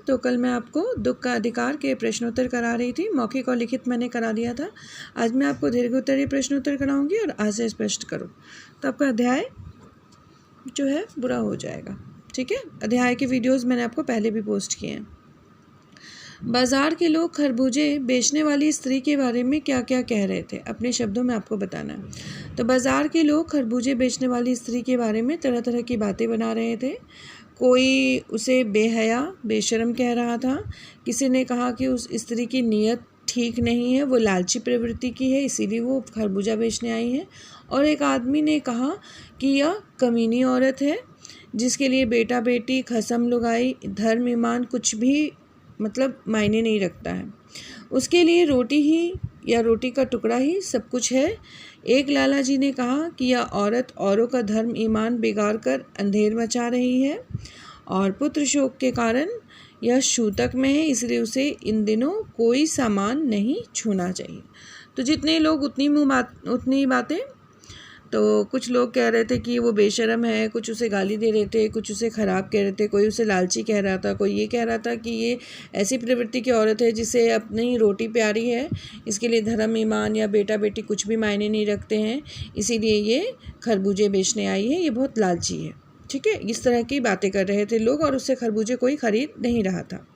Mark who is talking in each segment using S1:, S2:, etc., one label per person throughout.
S1: तो कल मैं आपको दुख का अधिकार के प्रश्नोत्तर करा रही थी। मौखिक और लिखित मैंने करा दिया था। आज मैं आपको दीर्घोत्तरीय प्रश्नोत्तर कराऊंगी और आज से स्पष्ट करो तो आपका अध्याय जो है बुरा हो जाएगा। ठीक है, अध्याय के वीडियोस मैंने आपको पहले भी पोस्ट किए हैं। बाजार के लोग खरबूजे बेचने वाली स्त्री के बारे में क्या क्या कह रहे थे, अपने शब्दों में आपको बताना है। तो बाजार के लोग खरबूजे बेचने वाली स्त्री के बारे में तरह तरह की बातें बना रहे थे। कोई उसे बेहया बेशर्म कह रहा था। किसी ने कहा कि उस स्त्री की नीयत ठीक नहीं है, वो लालची प्रवृत्ति की है, इसीलिए वो खरबूजा बेचने आई है। और एक आदमी ने कहा कि यह कमीनी औरत है जिसके लिए बेटा बेटी खसम लुगाई धर्म ईमान कुछ भी मतलब मायने नहीं रखता है, उसके लिए रोटी ही या रोटी का टुकड़ा ही सब कुछ है। एक लाला जी ने कहा कि यह औरत औरों का धर्म ईमान बिगाड़ कर अंधेर मचा रही है और पुत्र शोक के कारण यह शूतक में है, इसलिए उसे इन दिनों कोई सामान नहीं छूना चाहिए। तो जितने लोग उतनी बातें। तो कुछ लोग कह रहे थे कि वो बेशर्म है, कुछ उसे गाली दे रहे थे, कुछ उसे ख़राब कह रहे थे, कोई उसे लालची कह रहा था, कोई ये कह रहा था कि ये ऐसी प्रवृत्ति की औरत है जिसे अपनी रोटी प्यारी है, इसके लिए धर्म ईमान या बेटा बेटी कुछ भी मायने नहीं रखते हैं, इसीलिए ये खरबूजे बेचने आई है, ये बहुत लालची है। ठीक है, इस तरह की बातें कर रहे थे लोग और उससे खरबूजे कोई खरीद नहीं रहा था।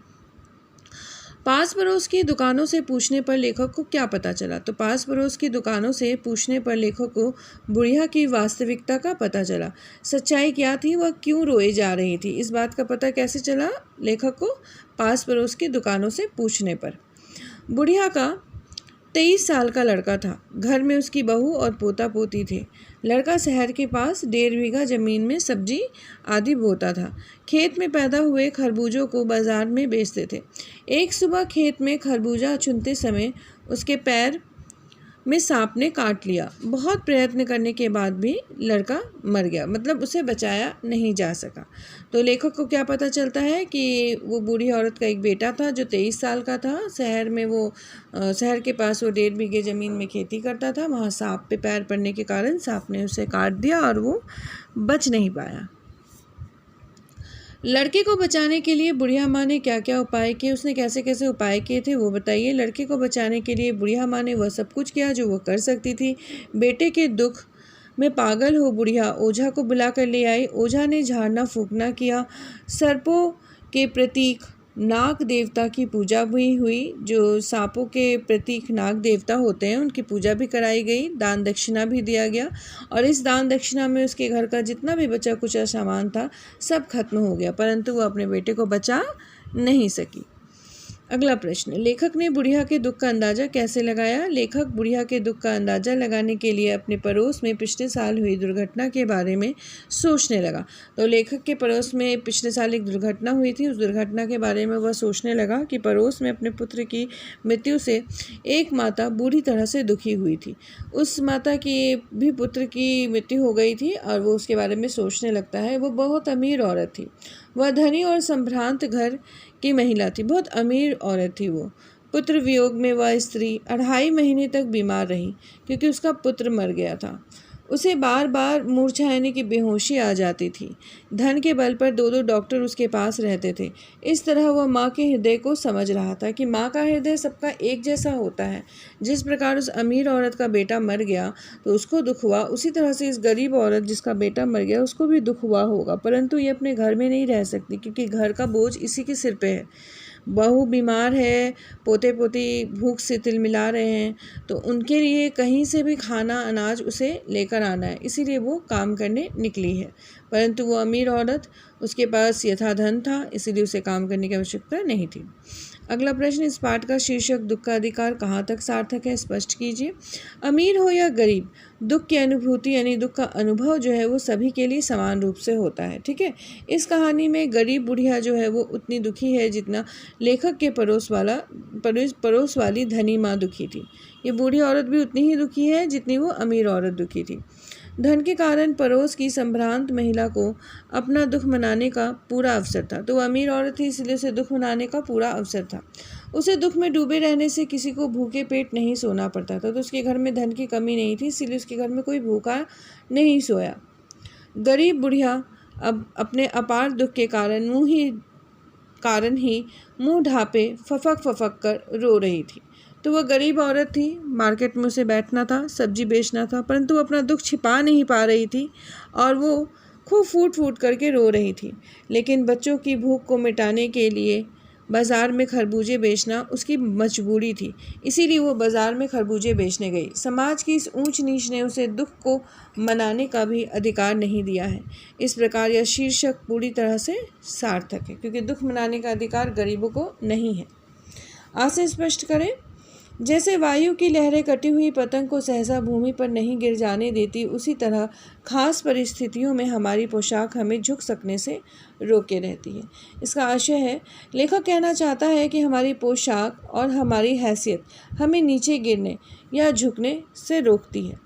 S1: पास पड़ोस की दुकानों से पूछने पर लेखक को क्या पता चला। तो पास पड़ोस की दुकानों से पूछने पर लेखक को बुढ़िया की वास्तविकता का पता चला। सच्चाई क्या थी, वह क्यों रोए जा रही थी, इस बात का पता कैसे चला लेखक को, पास पड़ोस की दुकानों से पूछने पर। बुढ़िया का 23 साल का लड़का था। घर में उसकी बहू और पोता पोती थे। लड़का शहर के पास 1.5 बीघा ज़मीन में सब्जी आदि बोता था। खेत में पैदा हुए खरबूजों को बाजार में बेचते थे। एक सुबह खेत में खरबूजा चुनते समय उसके पैर में सांप ने काट लिया। बहुत प्रयत्न करने के बाद भी लड़का मर गया, मतलब उसे बचाया नहीं जा सका। तो लेखक को क्या पता चलता है कि वो बूढ़ी औरत का एक बेटा था जो 23 साल का था। शहर के पास वो 1.5 बीघे ज़मीन में खेती करता था। वहाँ सांप पे पैर पड़ने के कारण सांप ने उसे काट दिया और वो बच नहीं पाया। लड़के को बचाने के लिए बुढ़िया माँ ने क्या क्या उपाय किए, उसने कैसे कैसे उपाय किए थे वो बताइए। लड़के को बचाने के लिए बुढ़िया माँ ने वह सब कुछ किया जो वह कर सकती थी। बेटे के दुख में पागल हो बुढ़िया ओझा को बुला कर ले आई। ओझा ने झाड़ना फूकना किया। सर्पों के प्रतीक नाग देवता की पूजा भी हुई। जो सांपों के प्रतीक नाग देवता होते हैं उनकी पूजा भी कराई गई। दान दक्षिणा भी दिया गया और इस दान दक्षिणा में उसके घर का जितना भी बचा कुचा सामान था सब खत्म हो गया, परंतु वो अपने बेटे को बचा नहीं सकी। अगला प्रश्न, लेखक ने बुढ़िया के दुख का अंदाज़ा कैसे लगाया। लेखक बुढ़िया के दुख का अंदाज़ा लगाने के लिए अपने पड़ोस में पिछले साल हुई दुर्घटना के बारे में सोचने लगा। तो लेखक के पड़ोस में पिछले साल एक दुर्घटना हुई थी। उस दुर्घटना के बारे में वह सोचने लगा कि पड़ोस में अपने पुत्र की मृत्यु से एक माता बुरी तरह से दुखी हुई थी। उस माता की भी पुत्र की मृत्यु हो गई थी और वो उसके बारे में सोचने लगता है। वो बहुत अमीर औरत थी। वह धनी और संभ्रांत घर की महिला थी, बहुत अमीर औरत थी वो। पुत्र वियोग में वह स्त्री 2.5 महीने तक बीमार रही क्योंकि उसका पुत्र मर गया था। उसे बार बार मूर्छा यानी कि बेहोशी आ जाती थी। धन के बल पर 2-2 डॉक्टर उसके पास रहते थे। इस तरह वह माँ के हृदय को समझ रहा था कि माँ का हृदय सबका एक जैसा होता है। जिस प्रकार उस अमीर औरत का बेटा मर गया तो उसको दुख हुआ, उसी तरह से इस गरीब औरत जिसका बेटा मर गया उसको भी दुख हुआ होगा, परंतु ये अपने घर में नहीं रह सकती क्योंकि घर का बोझ इसी के सिर पे है। बहू बीमार है, पोते पोती भूख से तिलमिला रहे हैं, तो उनके लिए कहीं से भी खाना अनाज उसे लेकर आना है, इसीलिए वो काम करने निकली है। परंतु वो अमीर औरत, उसके पास यथाधन था, इसीलिए उसे काम करने की आवश्यकता नहीं थी। अगला प्रश्न, इस पाठ का शीर्षक दुख का अधिकार कहाँ तक सार्थक है, स्पष्ट कीजिए। अमीर हो या गरीब, दुख की अनुभूति यानी दुख का अनुभव जो है वो सभी के लिए समान रूप से होता है। ठीक है, इस कहानी में गरीब बुढ़िया जो है वो उतनी दुखी है जितना लेखक के पड़ोस वाली धनी माँ दुखी थी। ये बूढ़ी औरत भी उतनी ही दुखी है जितनी वो अमीर औरत दुखी थी। धन के कारण पड़ोस की संभ्रांत महिला को अपना दुख मनाने का पूरा अवसर था। तो वो अमीर औरत थी इसलिए उसे दुख मनाने का पूरा अवसर था। उसे दुख में डूबे रहने से किसी को भूखे पेट नहीं सोना पड़ता था। तो उसके घर में धन की कमी नहीं थी, इसीलिए उसके घर में कोई भूखा नहीं सोया। गरीब बुढ़िया अब अपने अपार दुख के कारण मुँह ही कारण ही मुंह ढापे फफक कर रो रही थी। तो वह गरीब औरत थी, मार्केट में उसे बैठना था, सब्जी बेचना था, परंतु अपना दुख छिपा नहीं पा रही थी और वो खूब फूट फूट करके रो रही थी। लेकिन बच्चों की भूख को मिटाने के लिए बाज़ार में खरबूजे बेचना उसकी मजबूरी थी, इसीलिए वो बाज़ार में खरबूजे बेचने गई। समाज की इस ऊंच नीच ने उसे दुख को मनाने का भी अधिकार नहीं दिया है। इस प्रकार यह शीर्षक पूरी तरह से सार्थक है, क्योंकि दुख मनाने का अधिकार गरीबों को नहीं है। आज से स्पष्ट करें, जैसे वायु की लहरें कटी हुई पतंग को सहसा भूमि पर नहीं गिर जाने देती, उसी तरह खास परिस्थितियों में हमारी पोशाक हमें झुक सकने से रोके रहती है। इसका आशय है, लेखक कहना चाहता है कि हमारी पोशाक और हमारी हैसियत हमें नीचे गिरने या झुकने से रोकती है।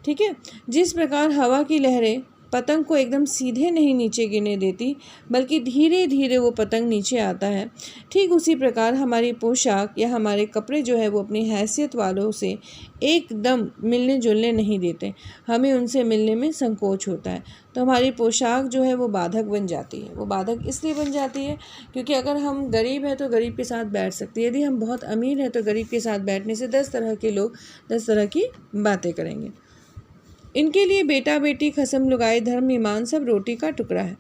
S1: ठीक है, जिस प्रकार हवा की लहरें पतंग को एकदम सीधे नहीं नीचे गिरने देती, बल्कि धीरे धीरे वो पतंग नीचे आता है, ठीक उसी प्रकार हमारी पोशाक या हमारे कपड़े जो है वो अपनी हैसियत वालों से एकदम मिलने जुलने नहीं देते, हमें उनसे मिलने में संकोच होता है। तो हमारी पोशाक जो है वो बाधक बन जाती है। वो बाधक इसलिए बन जाती है क्योंकि अगर हम गरीब हैं तो गरीब के साथ बैठ सकते हैं, यदि हम बहुत अमीर हैं तो गरीब के साथ बैठने से 10 तरह के लोग 10 तरह की बातें करेंगे। इनके लिए बेटा बेटी खसम लुगाई धर्म ईमान सब रोटी का टुकड़ा है।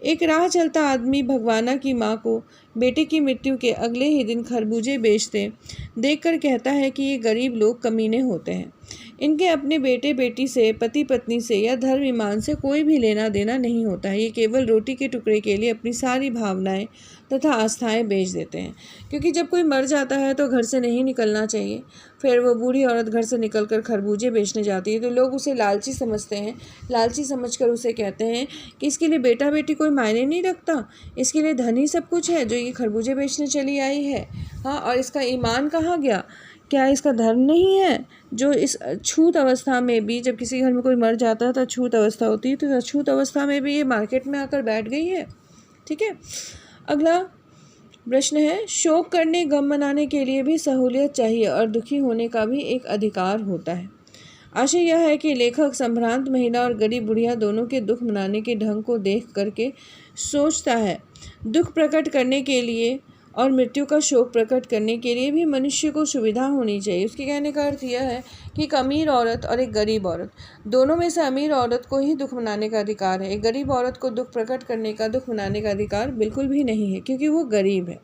S1: एक राह चलता आदमी भगवाना की माँ को बेटे की मृत्यु के अगले ही दिन खरबूजे बेचते देखकर कहता है कि ये गरीब लोग कमीने होते हैं, इनके अपने बेटे बेटी से, पति पत्नी से या धर्म ईमान से कोई भी लेना देना नहीं होता है। ये केवल रोटी के टुकड़े के लिए अपनी सारी भावनाएं तथा आस्थाएं बेच देते हैं। क्योंकि जब कोई मर जाता है तो घर से नहीं निकलना चाहिए, फिर वो बूढ़ी औरत घर से निकलकर खरबूजे बेचने जाती है तो लोग उसे लालची समझते हैं। लालची समझकर उसे कहते हैं कि इसके लिए बेटा बेटी कोई मायने नहीं रखता, इसके लिए धन ही सब कुछ है जो ये खरबूजे बेचने चली आई है। हाँ, और इसका ईमान कहाँ गया? क्या इसका धर्म नहीं है जो इस अछूत अवस्था में भी, जब किसी घर में कोई मर जाता है तो अछूत अवस्था होती है, तो अछूत अवस्था में भी ये मार्केट में आकर बैठ गई है। ठीक है, अगला प्रश्न है, शोक करने गम मनाने के लिए भी सहूलियत चाहिए और दुखी होने का भी एक अधिकार होता है। आशय यह है कि लेखक संभ्रांत महिला और गरीब बुढ़िया दोनों के दुख मनाने के ढंग को देख करके सोचता है, दुख प्रकट करने के लिए और मृत्यु का शोक प्रकट करने के लिए भी मनुष्य को सुविधा होनी चाहिए। उसके कहने का अर्थ यह है कि एक अमीर औरत और एक गरीब औरत, दोनों में से अमीर औरत को ही दुख मनाने का अधिकार है। एक गरीब औरत को दुख प्रकट करने का, दुख मनाने का अधिकार बिल्कुल भी नहीं है, क्योंकि वो गरीब है।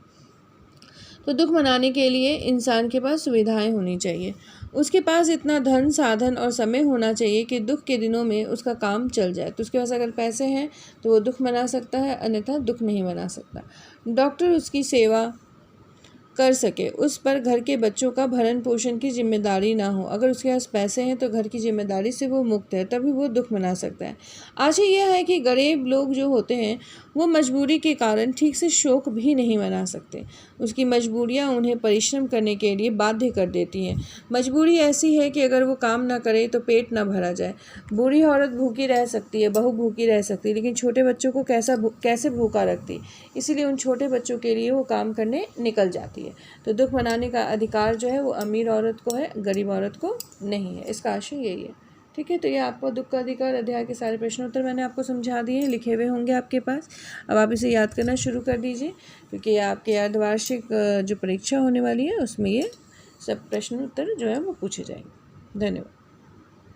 S1: तो दुख मनाने के लिए इंसान के पास सुविधाएं होनी चाहिए, उसके पास इतना धन, साधन और समय होना चाहिए कि दुख के दिनों में उसका काम चल जाए। तो उसके पास अगर पैसे हैं तो वो दुख मना सकता है, अन्यथा दुख नहीं मना सकता। डॉक्टर उसकी सेवा कर सके, उस पर घर के बच्चों का भरण पोषण की जिम्मेदारी ना हो। अगर उसके पास पैसे हैं तो घर की जिम्मेदारी से वो मुक्त है, तभी वो दुख मना सकता है। आशय यह है कि गरीब लोग जो होते हैं वो मजबूरी के कारण ठीक से शोक भी नहीं मना सकते। उसकी मजबूरियां उन्हें परिश्रम करने के लिए बाध्य कर देती हैं। मजबूरी ऐसी है कि अगर वो काम ना करे तो पेट ना भरा जाए। बूढ़ी औरत भूखी रह सकती है, बहू भूखी रह सकती है, लेकिन छोटे बच्चों को कैसे भूखा रखती, इसीलिए उन छोटे बच्चों के लिए वो काम करने निकल जाती है। तो दुख मनाने का अधिकार जो है वो अमीर औरत को है, गरीब औरत को नहीं है। इसका आशय यही है। ठीक है, तो ये आपको दुख का अधिकार अध्याय के सारे प्रश्नोत्तर मैंने आपको समझा दिए हैं, लिखे हुए होंगे आपके पास। अब आप इसे याद करना शुरू कर दीजिए, क्योंकि आपके अर्धवार्षिक जो परीक्षा होने वाली है उसमें ये सब प्रश्नोत्तर जो है वो पूछे जाएंगे। धन्यवाद।